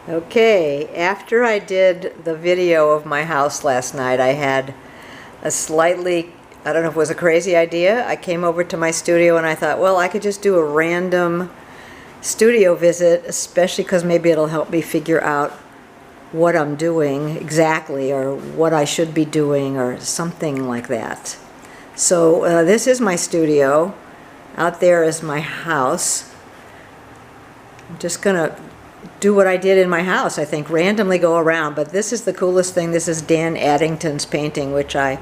Okay, after I did the video of my house last night, I had a slightly, I don't know if it was a crazy idea. I came over to my studio and I thought, well, I could just do a random studio visit, especially because maybe it'll help me figure out what I'm doing exactly or what I should be doing or something like that. So this is my studio. Out there is my house. I'm just gonna do what I did in my house, I think, randomly go around. But this is the coolest thing. This is Dan Addington's painting, which I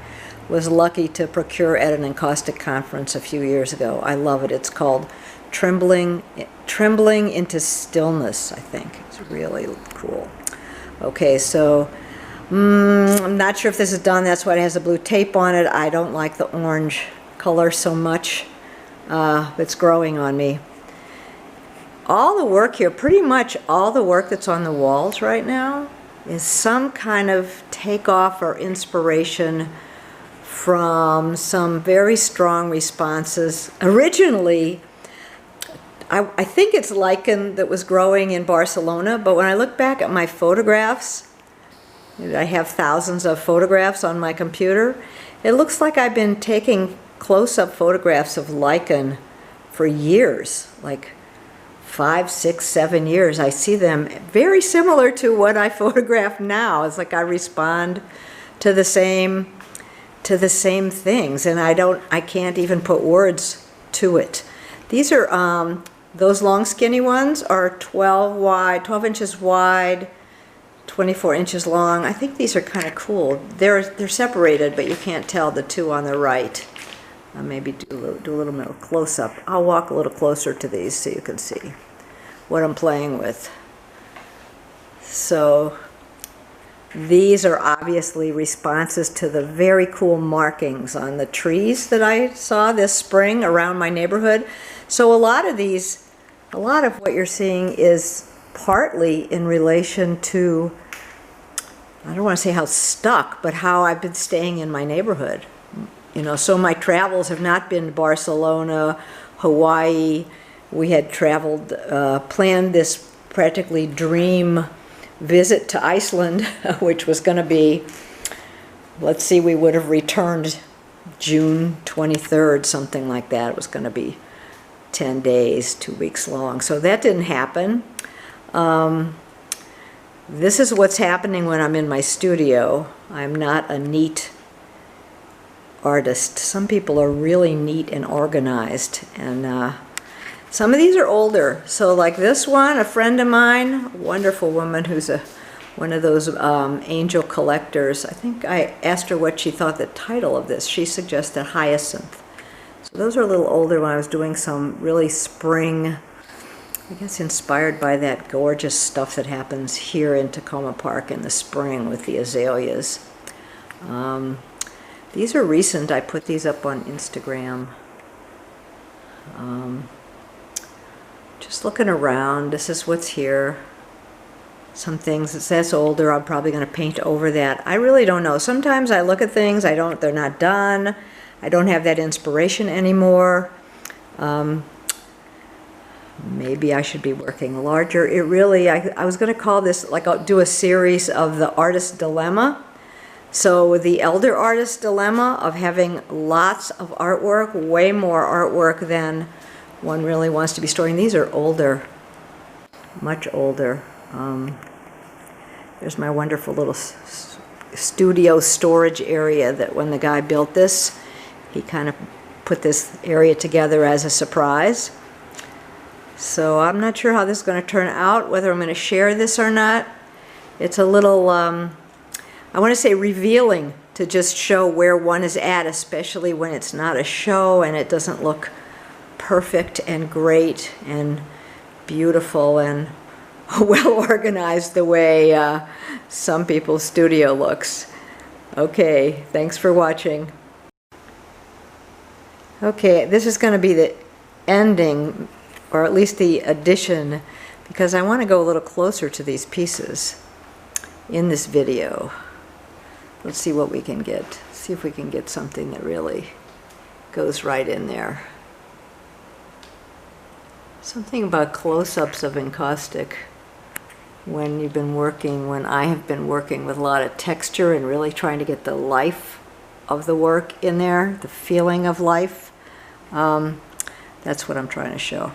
was lucky to procure at an encaustic conference a few years ago. I love it. It's called Trembling into Stillness, I think. It's really cool. Okay, so I'm not sure if this is done. That's why it has a blue tape on it. I don't like the orange color so much. It's growing on me. All the work here, pretty much all the work that's on the walls right now is some kind of takeoff or inspiration from some very strong responses. Originally, I think it's lichen that was growing in Barcelona, but when I look back at my photographs, I have thousands of photographs on my computer, it looks like I've been taking close-up photographs of lichen for years, like 5, 6, 7 years. I see them very similar to what I photograph now. It's like I respond to the same things, and I can't even put words to it. These are those long skinny ones are 12 inches wide, 24 inches long. I think these are kind of cool. They're separated, but you can't tell the two on the right. I'll maybe do a little more close up. I'll walk a little closer to these so you can see what I'm playing with. So these are obviously responses to the very cool markings on the trees that I saw this spring around my neighborhood. So a lot of what you're seeing is partly in relation to, I don't want to say how stuck, but how I've been staying in my neighborhood. You know, so my travels have not been Barcelona, Hawaii. We had traveled, planned this practically dream visit to Iceland, which was going to be, let's see, we would have returned June 23rd, something like that. It was going to be 10 days, 2 weeks long. So that didn't happen. This is what's happening when I'm in my studio. I'm not a neat artist. Some people are really neat and organized, and some of these are older. So like this one, a friend of mine, a wonderful woman who's one of those angel collectors. I think I asked her what she thought the title of this. She suggested Hyacinth. So those are a little older when I was doing some really spring, I guess inspired by that gorgeous stuff that happens here in Tacoma Park in the spring with the azaleas. These are recent. I put these up on Instagram. Just looking around, this is what's here. Some things, that's older, I'm probably going to paint over that. I really don't know. Sometimes I look at things, they're not done. I don't have that inspiration anymore. Maybe I should be working larger. It really, I was going to call this, like I'll do a series of the artist's dilemma. So the elder artist's dilemma of having lots of artwork, way more artwork than one really wants to be storing. These are older, much older. There's my wonderful little studio storage area that when the guy built this, he kind of put this area together as a surprise. So I'm not sure how this is going to turn out, whether I'm going to share this or not. It's a little, I want to say revealing to just show where one is at, especially when it's not a show and it doesn't look perfect and great and beautiful and well organized the way some people's studio looks. Okay, thanks for watching. Okay, this is going to be the ending, or at least the addition, because I want to go a little closer to these pieces in this video. Let's see what we can get. See if we can get something that really goes right in there. Something about close-ups of encaustic when you've been working, when I have been working with a lot of texture and really trying to get the life of the work in there, the feeling of life. That's what I'm trying to show.